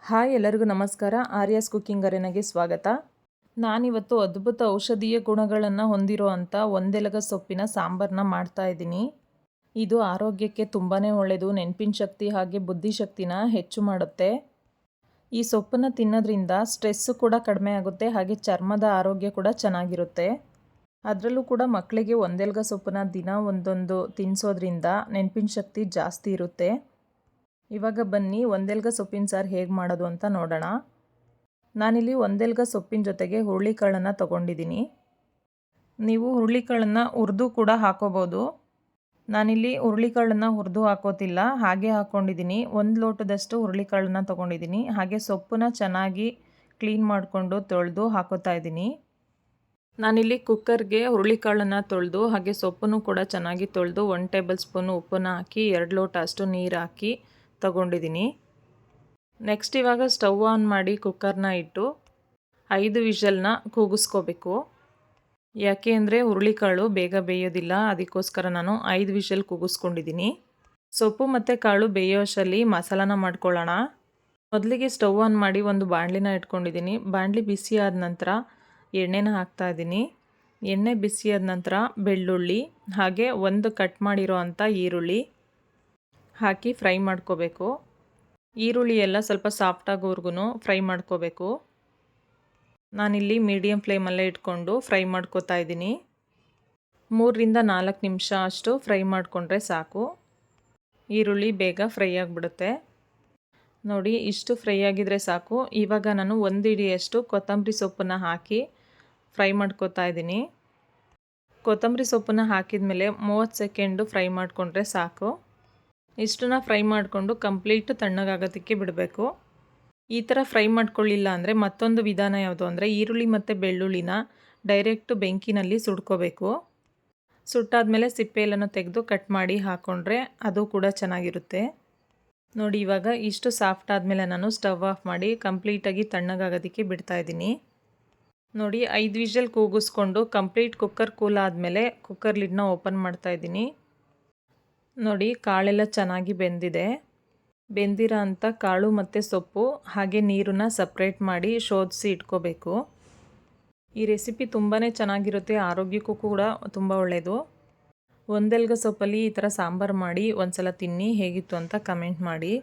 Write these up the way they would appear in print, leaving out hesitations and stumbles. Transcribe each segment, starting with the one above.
Hi ಎಲ್ಲರಿಗೂ ನಮಸ್ಕಾರ. Aryas cooking ಅರೆನಾಗೆ ಸ್ವಾಗತ. ನಾನಿವತ್ತು ಅದ್ಭುತ ಔಷಧೀಯ ಗುಣಗಳನ್ನು ಹೊಂದಿರೋ ಅಂಥ ಒಂದೆಲಗ ಸೊಪ್ಪಿನ ಸಾಂಬಾರನ್ನ ಮಾಡ್ತಾ ಇದ್ದೀನಿ. ಇದು ಆರೋಗ್ಯಕ್ಕೆ ತುಂಬಾ ಒಳ್ಳೆಯದು. ನೆನಪಿನ ಶಕ್ತಿ ಹಾಗೆ ಬುದ್ಧಿಶಕ್ತಿನ ಹೆಚ್ಚು ಮಾಡುತ್ತೆ. ಈ ಸೊಪ್ಪನ್ನು ತಿನ್ನೋದ್ರಿಂದ ಸ್ಟ್ರೆಸ್ಸು ಕೂಡ ಕಡಿಮೆ ಆಗುತ್ತೆ, ಹಾಗೆ ಚರ್ಮದ ಆರೋಗ್ಯ ಕೂಡ ಚೆನ್ನಾಗಿರುತ್ತೆ. ಅದರಲ್ಲೂ ಕೂಡ ಮಕ್ಕಳಿಗೆ ಒಂದೆಲಗ ಸೊಪ್ಪನ್ನ ದಿನ ಒಂದೊಂದು ತಿನ್ನಿಸೋದ್ರಿಂದ ನೆನಪಿನ ಶಕ್ತಿ ಜಾಸ್ತಿ ಇರುತ್ತೆ. ಇವಾಗ ಬನ್ನಿ ಒಂದೆಲಗ ಸೊಪ್ಪಿನ ಸಾರು ಹೇಗೆ ಮಾಡೋದು ಅಂತ ನೋಡೋಣ. ನಾನಿಲ್ಲಿ ಒಂದೆಲಗ ಸೊಪ್ಪಿನ ಜೊತೆಗೆ ಹುರುಳಿಕಾಳನ್ನು ತೊಗೊಂಡಿದ್ದೀನಿ. ನೀವು ಹುರುಳಿಕಾಳನ್ನು ಹುರಿದು ಕೂಡ ಹಾಕೋಬೋದು. ನಾನಿಲ್ಲಿ ಹುರುಳಿಕಾಳನ್ನು ಹುರಿದು ಹಾಕೋತಿಲ್ಲ, ಹಾಗೆ ಹಾಕ್ಕೊಂಡಿದ್ದೀನಿ. 1 ಲೋಟದಷ್ಟು ಹುರುಳಿಕಾಳನ್ನು ತೊಗೊಂಡಿದ್ದೀನಿ. ಹಾಗೆ ಸೊಪ್ಪನ್ನ ಚೆನ್ನಾಗಿ ಕ್ಲೀನ್ ಮಾಡಿಕೊಂಡು ತೊಳೆದು ಹಾಕೋತಾ ಇದ್ದೀನಿ. ನಾನಿಲ್ಲಿ ಕುಕ್ಕರ್ಗೆ ಹುರುಳಿಕಾಳನ್ನು ತೊಳೆದು ಹಾಗೆ ಸೊಪ್ಪನ್ನು ಕೂಡ ಚೆನ್ನಾಗಿ ತೊಳೆದು 1 ಟೇಬಲ್ ಸ್ಪೂನು ಉಪ್ಪನ್ನು ಹಾಕಿ 2 ಲೋಟ ಅಷ್ಟು ನೀರು ಹಾಕಿ ತಗೊಂಡಿದ್ದೀನಿ. ನೆಕ್ಸ್ಟ್ ಇವಾಗ ಸ್ಟವ್ ಆನ್ ಮಾಡಿ ಕುಕ್ಕರ್ನ ಇಟ್ಟು 5 ವಿಷಲ್ನ ಕೂಗಿಸ್ಕೋಬೇಕು. ಯಾಕೆ ಅಂದರೆ ಹುರುಳಿಕಾಳು ಬೇಗ ಬೇಯೋದಿಲ್ಲ, ಅದಕ್ಕೋಸ್ಕರ ನಾನು 5 ವಿಷಲ್ ಕೂಗಿಸ್ಕೊಂಡಿದ್ದೀನಿ. ಸೊಪ್ಪು ಮತ್ತು ಕಾಳು ಬೇಯೋ ಅಷ್ಟರಲ್ಲಿ ಮಸಾಲಾನ ಮಾಡ್ಕೊಳ್ಳೋಣ. ಮೊದಲಿಗೆ ಸ್ಟವ್ ಆನ್ ಮಾಡಿ ಒಂದು ಬಾಣಲಿನ ಇಟ್ಕೊಂಡಿದ್ದೀನಿ. ಬಾಣಲಿ ಬಿಸಿ ಆದ ನಂತರ ಎಣ್ಣೆನ ಹಾಕ್ತಾಯಿದ್ದೀನಿ. ಎಣ್ಣೆ ಬಿಸಿ ಆದ ನಂತರ ಬೆಳ್ಳುಳ್ಳಿ ಹಾಗೆ ಒಂದು ಕಟ್ ಮಾಡಿರೋ ಅಂಥ ಈರುಳ್ಳಿ ಹಾಕಿ ಫ್ರೈ ಮಾಡ್ಕೋಬೇಕು. ಈರುಳ್ಳಿ ಎಲ್ಲ ಸ್ವಲ್ಪ ಸಾಫ್ಟಾಗೋವರೆಗೂ ಫ್ರೈ ಮಾಡ್ಕೋಬೇಕು. ನಾನಿಲ್ಲಿ ಮೀಡಿಯಮ್ ಫ್ಲೇಮಲ್ಲೇ ಇಟ್ಕೊಂಡು ಫ್ರೈ ಮಾಡ್ಕೋತಾ ಇದ್ದೀನಿ. 3 ರಿಂದ 4 ನಿಮಿಷ ಅಷ್ಟು ಫ್ರೈ ಮಾಡಿಕೊಂಡ್ರೆ ಸಾಕು. ಈರುಳ್ಳಿ ಬೇಗ ಫ್ರೈ ಆಗಿಬಿಡುತ್ತೆ. ನೋಡಿ, ಇಷ್ಟು ಫ್ರೈ ಆಗಿದ್ರೆ ಸಾಕು. ಇವಾಗ ನಾನು 1 ಹಿಡಿಯಷ್ಟು ಕೊತ್ತಂಬರಿ ಸೊಪ್ಪನ್ನು ಹಾಕಿ ಫ್ರೈ ಮಾಡ್ಕೋತಾ ಇದ್ದೀನಿ. ಕೊತ್ತಂಬರಿ ಸೊಪ್ಪನ್ನು ಹಾಕಿದ ಮೇಲೆ 30 ಸೆಕೆಂಡು ಫ್ರೈ ಮಾಡಿಕೊಂಡ್ರೆ ಸಾಕು. ಇಷ್ಟನ್ನು ಫ್ರೈ ಮಾಡಿಕೊಂಡು ಕಂಪ್ಲೀಟ್ ತಣ್ಣಗಾಗೋದಕ್ಕೆ ಬಿಡಬೇಕು. ಈ ಥರ ಫ್ರೈ ಮಾಡ್ಕೊಳ್ಳಿಲ್ಲ ಅಂದರೆ ಮತ್ತೊಂದು ವಿಧಾನ ಯಾವುದು ಅಂದರೆ ಈರುಳ್ಳಿ ಮತ್ತು ಬೆಳ್ಳುಳ್ಳಿನ ಡೈರೆಕ್ಟು ಬೆಂಕಿನಲ್ಲಿ ಸುಡ್ಕೋಬೇಕು. ಸುಟ್ಟಾದಮೇಲೆ ಸಿಪ್ಪೆ ಎಲ್ಲನೂ ತೆಗೆದು ಕಟ್ ಮಾಡಿ ಹಾಕ್ಕೊಂಡ್ರೆ ಅದು ಕೂಡ ಚೆನ್ನಾಗಿರುತ್ತೆ. ನೋಡಿ, ಇವಾಗ ಇಷ್ಟು ಸಾಫ್ಟ್ ಆದಮೇಲೆ ನಾನು ಸ್ಟವ್ ಆಫ್ ಮಾಡಿ ಕಂಪ್ಲೀಟಾಗಿ ತಣ್ಣಗಾಗೋದಕ್ಕೆ ಬಿಡ್ತಾಯಿದ್ದೀನಿ. ನೋಡಿ, 5 ವಿಷಲ್ ಕೂಗಿಸ್ಕೊಂಡು ಕಂಪ್ಲೀಟ್ ಕುಕ್ಕರ್ ಕೂಲ್ ಆದಮೇಲೆ ಕುಕ್ಕರ್ ಲಿಡ್ನ ಓಪನ್ ಮಾಡ್ತಾಯಿದ್ದೀನಿ. ನೋಡಿ, ಕಾಳೆಲ್ಲ ಚೆನ್ನಾಗಿ ಬೆಂದಿದೆ. ಬೆಂದಿರೋ ಅಂಥ ಕಾಳು ಮತ್ತು ಸೊಪ್ಪು ಹಾಗೆ ನೀರನ್ನ ಸಪ್ರೇಟ್ ಮಾಡಿ ಶೋಧಿಸಿ ಇಟ್ಕೋಬೇಕು. ಈ ರೆಸಿಪಿ ತುಂಬಾ ಚೆನ್ನಾಗಿರುತ್ತೆ, ಆರೋಗ್ಯಕ್ಕೂ ಕೂಡ ತುಂಬ ಒಳ್ಳೆಯದು. ಒಂದೆಲಗ ಸೊಪ್ಪಲ್ಲಿ ಈ ಥರ ಸಾಂಬಾರು ಮಾಡಿ ಒಂದ್ಸಲ ತಿನ್ನಿ, ಹೇಗಿತ್ತು ಅಂತ ಕಮೆಂಟ್ ಮಾಡಿ.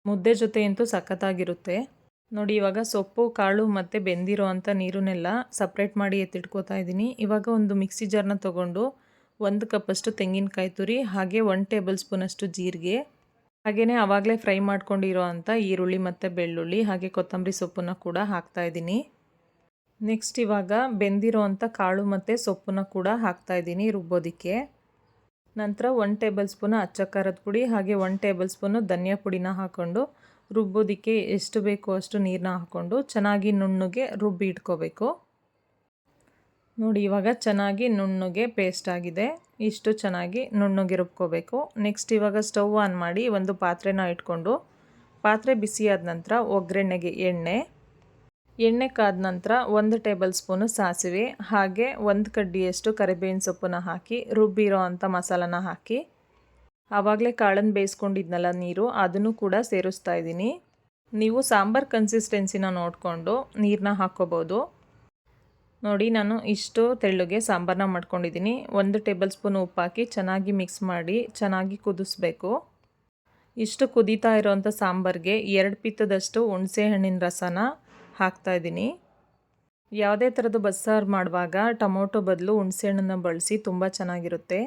ಮುದ್ದೆ ಜೊತೆ ಅಂತೂ ಸಖತ್ತಾಗಿರುತ್ತೆ. ನೋಡಿ, ಇವಾಗ ಸೊಪ್ಪು ಕಾಳು ಮತ್ತು ಬೆಂದಿರೋ ಅಂಥ ನೀರನ್ನೆಲ್ಲ ಸಪ್ರೇಟ್ ಮಾಡಿ ಎತ್ತಿಟ್ಕೋತಾ ಇದ್ದೀನಿ. ಇವಾಗ ಒಂದು ಮಿಕ್ಸಿ ಜಾರ್ನ ತೊಗೊಂಡು 1 ಕಪ್ಪಷ್ಟು ತೆಂಗಿನಕಾಯಿ ತುರಿ ಹಾಗೆ 1 ಟೇಬಲ್ ಸ್ಪೂನಷ್ಟು ಜೀರಿಗೆ ಹಾಗೆಯೇ ಆವಾಗಲೇ ಫ್ರೈ ಮಾಡ್ಕೊಂಡಿರೋ ಅಂಥ ಈರುಳ್ಳಿ ಮತ್ತು ಬೆಳ್ಳುಳ್ಳಿ ಹಾಗೆ ಕೊತ್ತಂಬರಿ ಸೊಪ್ಪನ್ನು ಕೂಡ ಹಾಕ್ತಾಯಿದ್ದೀನಿ. ನೆಕ್ಸ್ಟ್ ಇವಾಗ ಬೆಂದಿರೋ ಅಂಥ ಕಾಳು ಮತ್ತು ಸೊಪ್ಪನ್ನು ಕೂಡ ಹಾಕ್ತಾಯಿದ್ದೀನಿ ರುಬ್ಬೋದಕ್ಕೆ. ನಂತರ 1 ಟೇಬಲ್ ಸ್ಪೂನು ಅಚ್ಚ ಖಾರದ ಪುಡಿ ಹಾಗೆ 1 ಟೇಬಲ್ ಸ್ಪೂನು ಧನಿಯಾ ಪುಡಿನ ಹಾಕ್ಕೊಂಡು ರುಬ್ಬೋದಕ್ಕೆ ಎಷ್ಟು ಬೇಕೋ ಅಷ್ಟು ನೀರನ್ನ ಹಾಕ್ಕೊಂಡು ಚೆನ್ನಾಗಿ ನುಣ್ಣಗೆ ರುಬ್ಬಿ ಇಟ್ಕೋಬೇಕು. ನೋಡಿ, ಇವಾಗ ಚೆನ್ನಾಗಿ ನುಣ್ಣಗೆ ಪೇಸ್ಟ್ ಆಗಿದೆ. ಇಷ್ಟು ಚೆನ್ನಾಗಿ ನುಣ್ಣಗೆ ರುಬ್ಕೋಬೇಕು. ನೆಕ್ಸ್ಟ್ ಇವಾಗ ಸ್ಟವ್ ಆನ್ ಮಾಡಿ ಒಂದು ಪಾತ್ರೆನ ಇಟ್ಕೊಂಡು ಪಾತ್ರೆ ಬಿಸಿಯಾದ ನಂತರ ಒಗ್ಗರಣೆಗೆ ಎಣ್ಣೆ ಕಾದ ನಂತರ 1 ಟೇಬಲ್ ಸ್ಪೂನು ಸಾಸಿವೆ ಹಾಗೆ 1 ಕಡ್ಡಿಯಷ್ಟು ಕರಿಬೇವಿನ ಸೊಪ್ಪನ್ನು ಹಾಕಿ ರುಬ್ಬಿರೋ ಅಂಥ ಮಸಾಲಾನ ಹಾಕಿ ಆವಾಗಲೇ ಕಾಳನ್ನು ಬೇಯಿಸ್ಕೊಂಡಿದ್ನಲ್ಲ ನೀರು, ಅದನ್ನು ಕೂಡ ಸೇರಿಸ್ತಾ ಇದ್ದೀನಿ. ನೀವು ಸಾಂಬಾರು ಕನ್ಸಿಸ್ಟೆನ್ಸಿನ ನೋಡಿಕೊಂಡು ನೀರನ್ನ ಹಾಕ್ಕೋಬೋದು. ನೋಡಿ, ನಾನು ಇಷ್ಟು ತೆಳ್ಳಗೆ ಸಾಂಬಾರನ್ನ ಮಾಡ್ಕೊಂಡಿದ್ದೀನಿ. 1 ಟೇಬಲ್ ಸ್ಪೂನ್ ಉಪ್ಪು ಹಾಕಿ ಚೆನ್ನಾಗಿ ಮಿಕ್ಸ್ ಮಾಡಿ ಚೆನ್ನಾಗಿ ಕುದಿಸ್ಬೇಕು. ಇಷ್ಟು ಕುದೀತಾ ಇರೋವಂಥ ಸಾಂಬಾರಿಗೆ 2 ಪಿತ್ತದಷ್ಟು ಹುಣಸೆ ಹಣ್ಣಿನ ರಸನ ಹಾಕ್ತಾಯಿದ್ದೀನಿ. ಯಾವುದೇ ಥರದ ಬಸ್ಸಾರು ಮಾಡುವಾಗ ಟೊಮೊಟೊ ಬದಲು ಹುಣಸೆ ಹಣ್ಣನ್ನು ಬಳಸಿ, ತುಂಬ ಚೆನ್ನಾಗಿರುತ್ತೆ.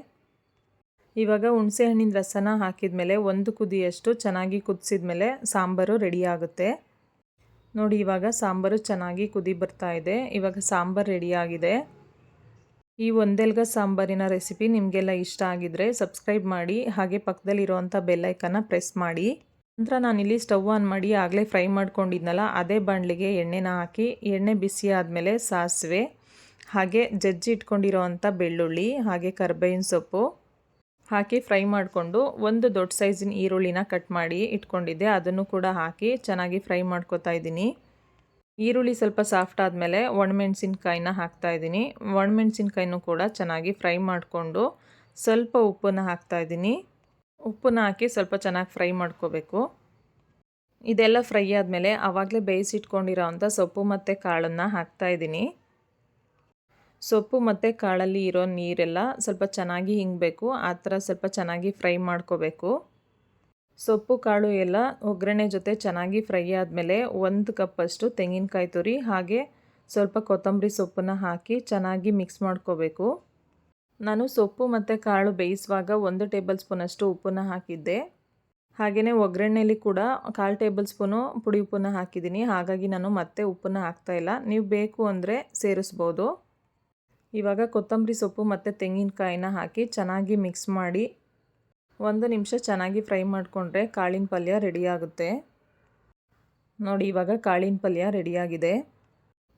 ಇವಾಗ ಹುಣಸೆ ಹಣ್ಣಿನ ರಸನ ಹಾಕಿದ ಮೇಲೆ 1 ಕುದಿಯಷ್ಟು ಚೆನ್ನಾಗಿ ಕುದಿಸಿದ ಮೇಲೆ ಸಾಂಬಾರು ರೆಡಿ ಆಗುತ್ತೆ. ನೋಡಿ, ಇವಾಗ ಸಾಂಬಾರು ಚೆನ್ನಾಗಿ ಕುದಿ ಬರ್ತಾ ಇದೆ. ಇವಾಗ ಸಾಂಬಾರು ರೆಡಿಯಾಗಿದೆ. ಈ ಒಂದೆಲಗ ಸಾಂಬಾರಿನ ರೆಸಿಪಿ ನಿಮಗೆಲ್ಲ ಇಷ್ಟ ಆಗಿದ್ರೆ ಸಬ್ಸ್ಕ್ರೈಬ್ ಮಾಡಿ ಹಾಗೆ ಪಕ್ಕದಲ್ಲಿರುವಂಥ ಬೆಲ್ಲೈಕನ್ನ ಪ್ರೆಸ್ ಮಾಡಿ. ನಂತರ ನಾನಿಲ್ಲಿ ಸ್ಟವ್ ಆನ್ ಮಾಡಿ ಆಗಲೇ ಫ್ರೈ ಮಾಡ್ಕೊಂಡಿದ್ನಲ್ಲ ಅದೇ ಬಾಣಲಿಗೆ ಎಣ್ಣೆನ ಹಾಕಿ ಎಣ್ಣೆ ಬಿಸಿ ಆದಮೇಲೆ ಸಾಸಿವೆ ಹಾಗೆ ಜಜ್ಜಿ ಇಟ್ಕೊಂಡಿರೋ ಅಂಥ ಬೆಳ್ಳುಳ್ಳಿ ಹಾಗೆ ಕರಿಬೇವಿನ ಸೊಪ್ಪು ಹಾಕಿ ಫ್ರೈ ಮಾಡಿಕೊಂಡು 1 ದೊಡ್ಡ ಸೈಜಿನ ಈರುಳ್ಳಿನ ಕಟ್ ಮಾಡಿ ಇಟ್ಕೊಂಡಿದ್ದೆ, ಅದನ್ನು ಕೂಡ ಹಾಕಿ ಚೆನ್ನಾಗಿ ಫ್ರೈ ಮಾಡ್ಕೊತಾ ಇದ್ದೀನಿ. ಈರುಳ್ಳಿ ಸ್ವಲ್ಪ ಸಾಫ್ಟ್ ಆದಮೇಲೆ ಒಣಮೆಣಸಿನ್ಕಾಯಿನ ಹಾಕ್ತಾಯಿದ್ದೀನಿ. ಒಣಮೆಣಸಿನ್ಕಾಯಿನೂ ಕೂಡ ಚೆನ್ನಾಗಿ ಫ್ರೈ ಮಾಡಿಕೊಂಡು ಸ್ವಲ್ಪ ಉಪ್ಪನ್ನು ಹಾಕ್ತಾಯಿದ್ದೀನಿ. ಉಪ್ಪನ್ನ ಹಾಕಿ ಸ್ವಲ್ಪ ಚೆನ್ನಾಗಿ ಫ್ರೈ ಮಾಡ್ಕೋಬೇಕು. ಇದೆಲ್ಲ ಫ್ರೈ ಆದಮೇಲೆ ಆವಾಗಲೇ ಬೇಯಿಸಿಟ್ಕೊಂಡಿರೋ ಅಂಥ ಸೊಪ್ಪು ಮತ್ತು ಕಾಳನ್ನು ಹಾಕ್ತಾಯಿದ್ದೀನಿ. ಸೊಪ್ಪು ಮತ್ತು ಕಾಳಲ್ಲಿ ಇರೋ ನೀರೆಲ್ಲ ಸ್ವಲ್ಪ ಚೆನ್ನಾಗಿ ಹಿಂಗಬೇಕು, ಆ ಥರ ಸ್ವಲ್ಪ ಚೆನ್ನಾಗಿ ಫ್ರೈ ಮಾಡ್ಕೋಬೇಕು. ಸೊಪ್ಪು ಕಾಳು ಎಲ್ಲ ಒಗ್ಗರಣೆ ಜೊತೆ ಚೆನ್ನಾಗಿ ಫ್ರೈ ಆದಮೇಲೆ 1 ಕಪ್ಪಷ್ಟು ತೆಂಗಿನಕಾಯಿ ತುರಿ ಹಾಗೆ ಸ್ವಲ್ಪ ಕೊತ್ತಂಬರಿ ಸೊಪ್ಪನ್ನು ಹಾಕಿ ಚೆನ್ನಾಗಿ ಮಿಕ್ಸ್ ಮಾಡ್ಕೋಬೇಕು. ನಾನು ಸೊಪ್ಪು ಮತ್ತು ಕಾಳು ಬೇಯಿಸುವಾಗ 1 ಟೇಬಲ್ ಸ್ಪೂನಷ್ಟು ಉಪ್ಪನ್ನು ಹಾಕಿದ್ದೆ. ಹಾಗೆಯೇ ಒಗ್ಗರಣೆಯಲ್ಲಿ ಕೂಡ 1/4 ಟೇಬಲ್ ಸ್ಪೂನು ಪುಡಿ ಉಪ್ಪನ್ನು ಹಾಕಿದ್ದೀನಿ. ಹಾಗಾಗಿ ನಾನು ಮತ್ತೆ ಉಪ್ಪನ್ನು ಹಾಕ್ತಾಯಿಲ್ಲ, ನೀವು ಬೇಕು ಅಂದರೆ ಸೇರಿಸ್ಬೋದು. ಇವಾಗ ಕೊತ್ತಂಬರಿ ಸೊಪ್ಪು ಮತ್ತು ತೆಂಗಿನಕಾಯಿನ ಹಾಕಿ ಚೆನ್ನಾಗಿ ಮಿಕ್ಸ್ ಮಾಡಿ 1 ನಿಮಿಷ ಚೆನ್ನಾಗಿ ಫ್ರೈ ಮಾಡಿಕೊಂಡ್ರೆ ಕಾಳಿನ ಪಲ್ಯ ರೆಡಿಯಾಗುತ್ತೆ. ನೋಡಿ, ಇವಾಗ ಕಾಳಿನ ಪಲ್ಯ ರೆಡಿಯಾಗಿದೆ.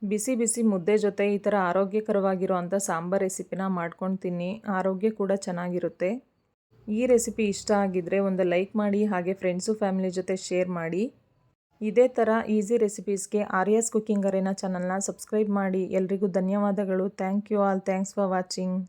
ಬಿಸಿ ಬಿಸಿ ಮುದ್ದೆ ಜೊತೆ ಈ ಥರ ಆರೋಗ್ಯಕರವಾಗಿರುವಂಥ ಸಾಂಬಾರ್ ರೆಸಿಪಿನ ಮಾಡ್ಕೊಂಡು ತಿನ್ನಿ, ಆರೋಗ್ಯ ಕೂಡ ಚೆನ್ನಾಗಿರುತ್ತೆ. ಈ ರೆಸಿಪಿ ಇಷ್ಟ ಆಗಿದ್ದರೆ ಒಂದು ಲೈಕ್ ಮಾಡಿ, ಹಾಗೆ ಫ್ರೆಂಡ್ಸು ಫ್ಯಾಮಿಲಿ ಜೊತೆ ಶೇರ್ ಮಾಡಿ. ಇದೇ ಥರ ಈಸಿ ರೆಸಿಪೀಸ್ಗೆ ಆರ್ಯಾಸ್ ಕುಕಿಂಗ್ ಅರೇನಾ ಚಾನಲ್ನ ಸಬ್ಸ್ಕ್ರೈಬ್ ಮಾಡಿ. ಎಲ್ರಿಗೂ ಧನ್ಯವಾದಗಳು. Thank you all. Thanks for watching.